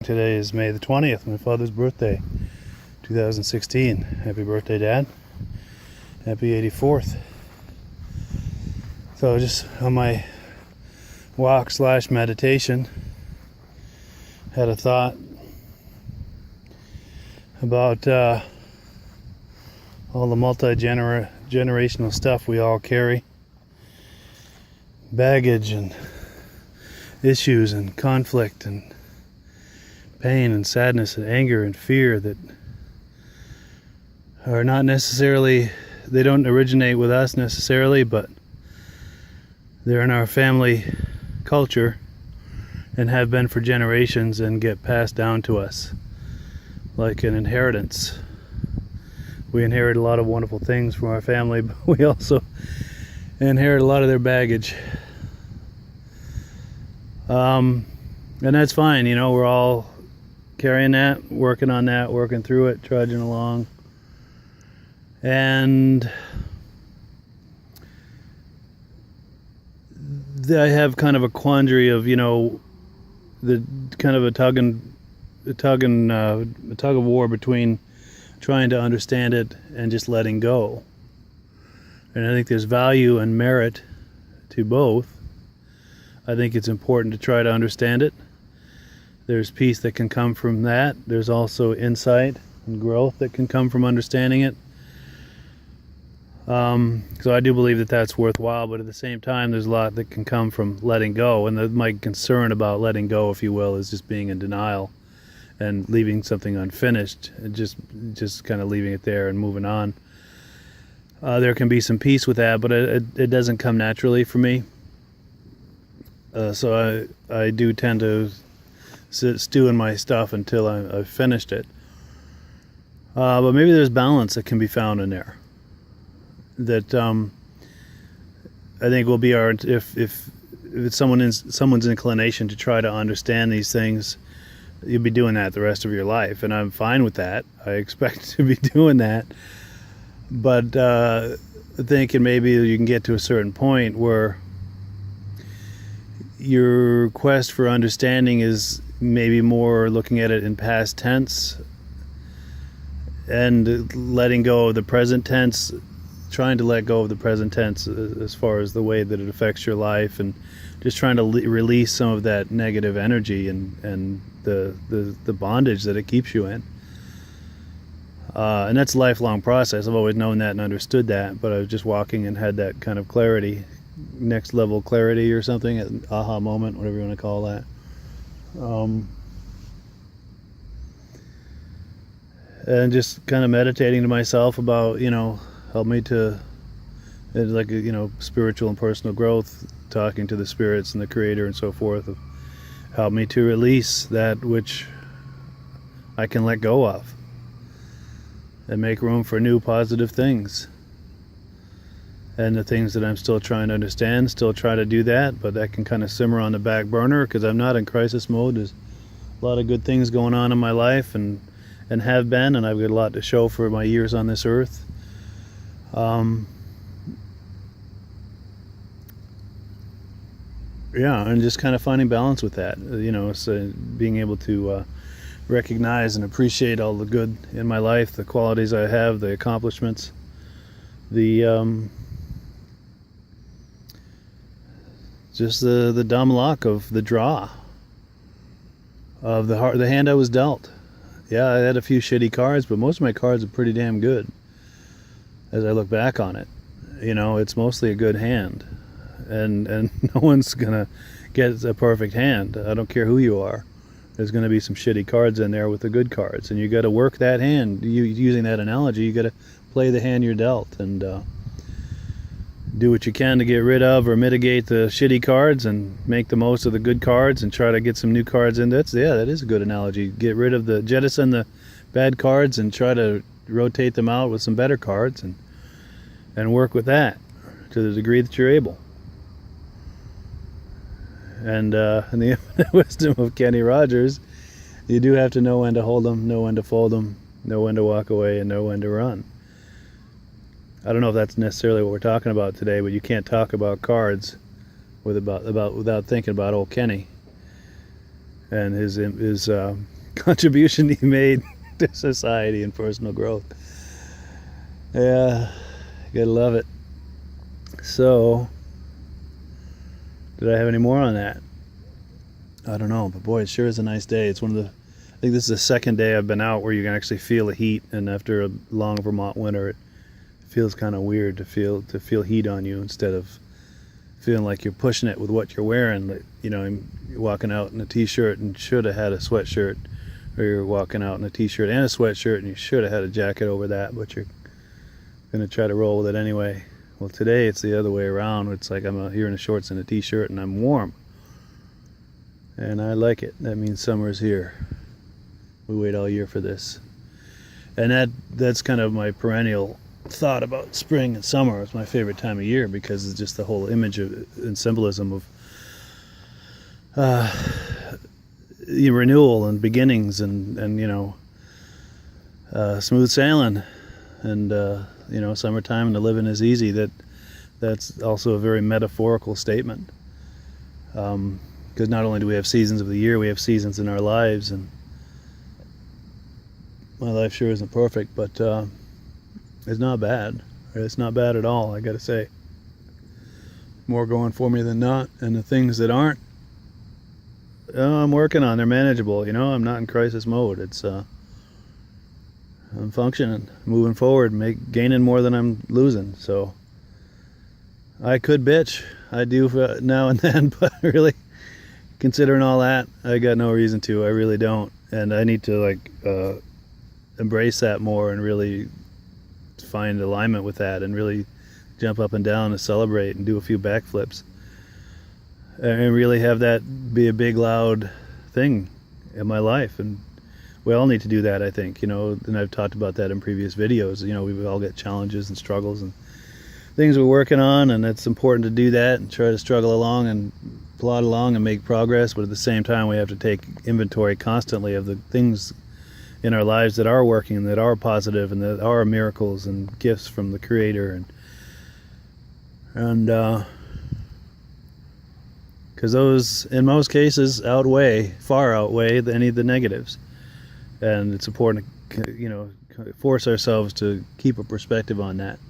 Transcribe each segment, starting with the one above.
Today is May the 20th, my father's birthday, 2016. Happy birthday, Dad. Happy 84th. So just on my walk / meditation, had a thought about all the multi-generational stuff we all carry. Baggage and issues and conflict and pain and sadness and anger and fear that are not necessarily, they don't originate with us necessarily, but they're in our family culture and have been for generations and get passed down to us like an inheritance. We inherit a lot of wonderful things from our family, but we also inherit a lot of their baggage. And that's fine, you know, we're all carrying that, working on that, working through it, trudging along. And I have kind of a quandary of, you know, the kind of a tug of war between trying to understand it and just letting go. And I think there's value and merit to both. I think it's important to try to understand it. There's peace that can come from that. There's also insight and growth that can come from understanding it. So I do believe that that's worthwhile, but at the same time, there's a lot that can come from letting go. And my concern about letting go, if you will, is just being in denial and leaving something unfinished, and just kind of leaving it there and moving on. There can be some peace with that, but it doesn't come naturally for me. So I do tend to stew in my stuff until I've finished it. But maybe there's balance that can be found in there. That I think will be our, if it's someone's inclination to try to understand these things, you'll be doing that the rest of your life, and I'm fine with that. I expect to be doing that. But thinking maybe you can get to a certain point where your quest for understanding is maybe more looking at it in past tense and letting go of the present tense, trying to let go of the present tense as far as the way that it affects your life, and just trying to release some of that negative energy and the bondage that it keeps you in. And that's a lifelong process. I've always known that and understood that, but I was just walking and had that kind of clarity, next level clarity or something, an aha moment, whatever you want to call that. And just kind of meditating to myself about, you know, help me to, like, you know, spiritual and personal growth, talking to the spirits and the creator and so forth, help me to release that which I can let go of and make room for new positive things. And the things that I'm still trying to understand, still try to do that, but that can kind of simmer on the back burner because I'm not in crisis mode. There's a lot of good things going on in my life and have been, and I've got a lot to show for my years on this earth. Yeah, and just kind of finding balance with that, you know, so being able to recognize and appreciate all the good in my life, the qualities I have, the accomplishments, just the dumb luck of the draw of the hand I was dealt. Yeah, I had a few shitty cards, but most of my cards are pretty damn good as I look back on it. You know, it's mostly a good hand, and no one's gonna get a perfect hand. I don't care who you are. There's gonna be some shitty cards in there with the good cards, and you got to work that hand. Using that analogy, you got to play the hand you're dealt and do what you can to get rid of or mitigate the shitty cards and make the most of the good cards and try to get some new cards in. That is a good analogy. Jettison the bad cards and try to rotate them out with some better cards and work with that to the degree that you're able. And in the wisdom of Kenny Rogers, you do have to know when to hold them, know when to fold them, know when to walk away, and know when to run. I don't know if that's necessarily what we're talking about today, but you can't talk about cards without thinking about old Kenny and his contribution he made to society and personal growth. Yeah, you gotta love it. So, did I have any more on that? I don't know, but boy, it sure is a nice day. It's one of the, I think this is the second day I've been out where you can actually feel the heat, and after a long Vermont winter, it feels kind of weird to feel heat on you instead of feeling like you're pushing it with what you're wearing. Like, you know, you're walking out in a t-shirt and should have had a sweatshirt, or you're walking out in a t-shirt and a sweatshirt and you should have had a jacket over that, but you're going to try to roll with it anyway. Well, today it's the other way around. It's like I'm out here in the shorts and a t-shirt and I'm warm. And I like it. That means summer's here. We wait all year for this. And that's kind of my perennial thought about spring and summer. It's my favorite time of year because it's just the whole image of and symbolism of renewal and beginnings and you know, smooth sailing and you know, summertime and the living is easy. That's also a very metaphorical statement, because not only do we have seasons of the year, we have seasons in our lives, and my life sure isn't perfect, but it's not bad. It's not bad at all, I gotta say. More going for me than not, and the things that aren't, I'm working on. They're manageable. You know, I'm not in crisis mode. It's I'm functioning, moving forward, gaining more than I'm losing. So I could bitch. I do now and then, but really, considering all that, I got no reason to. I really don't, and I need to like embrace that more and really find alignment with that, and really jump up and down and celebrate and do a few backflips, and really have that be a big loud thing in my life. And we all need to do that, I think, you know, and I've talked about that in previous videos. You know, we've all got challenges and struggles and things we're working on, and it's important to do that and try to struggle along and plod along and make progress, but at the same time we have to take inventory constantly of the things in our lives that are working, that are positive, and that are miracles and gifts from the Creator, and because those in most cases far outweigh any of the negatives. And it's important to, you know, force ourselves to keep a perspective on that,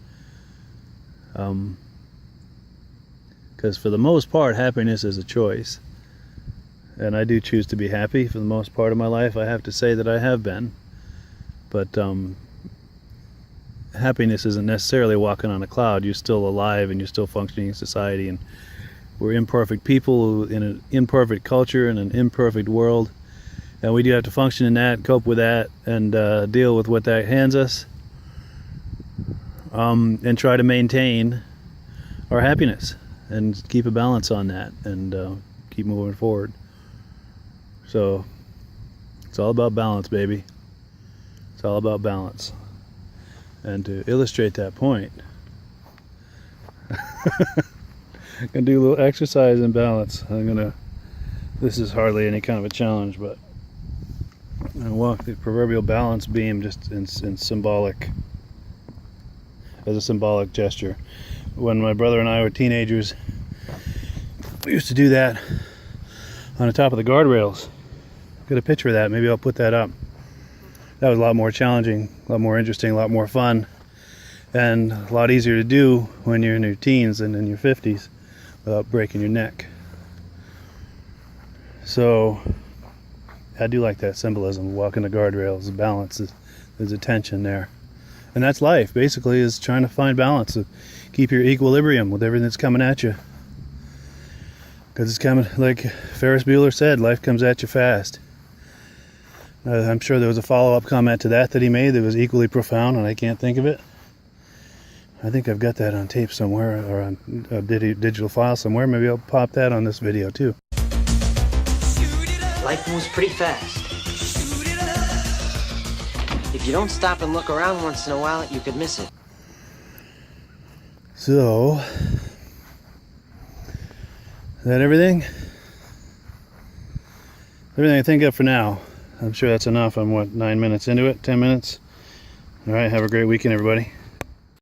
because for the most part happiness is a choice, and I do choose to be happy for the most part of my life. I have to say that I have been, but happiness isn't necessarily walking on a cloud. You're still alive and you're still functioning in society, and we're imperfect people in an imperfect culture in an imperfect world, and we do have to function in that, cope with that, and deal with what that hands us, and try to maintain our happiness and keep a balance on that, and keep moving forward. So it's all about balance, baby. It's all about balance. And to illustrate that point, I'm gonna do a little exercise in balance. This is hardly any kind of a challenge, but I'm gonna walk the proverbial balance beam just in symbolic, as a symbolic gesture. When my brother and I were teenagers, we used to do that on the top of the guardrails. Got a picture of that. Maybe I'll put that up. That was a lot more challenging, a lot more interesting, a lot more fun, and a lot easier to do when you're in your teens than in your 50s without breaking your neck. So I do like that symbolism, walking the guardrails, the balance, there's a tension there. And that's life, basically, is trying to find balance, to keep your equilibrium with everything that's coming at you. Because it's coming, like Ferris Bueller said, life comes at you fast. I'm sure there was a follow-up comment to that he made that was equally profound, and I can't think of it. I think I've got that on tape somewhere, or on a digital file somewhere. Maybe I'll pop that on this video too. Life moves pretty fast. If you don't stop and look around once in a while, you could miss it. So, is that everything? Everything I think of for now. I'm sure that's enough. I'm 9 minutes into it, 10 minutes. All right, have a great weekend, everybody.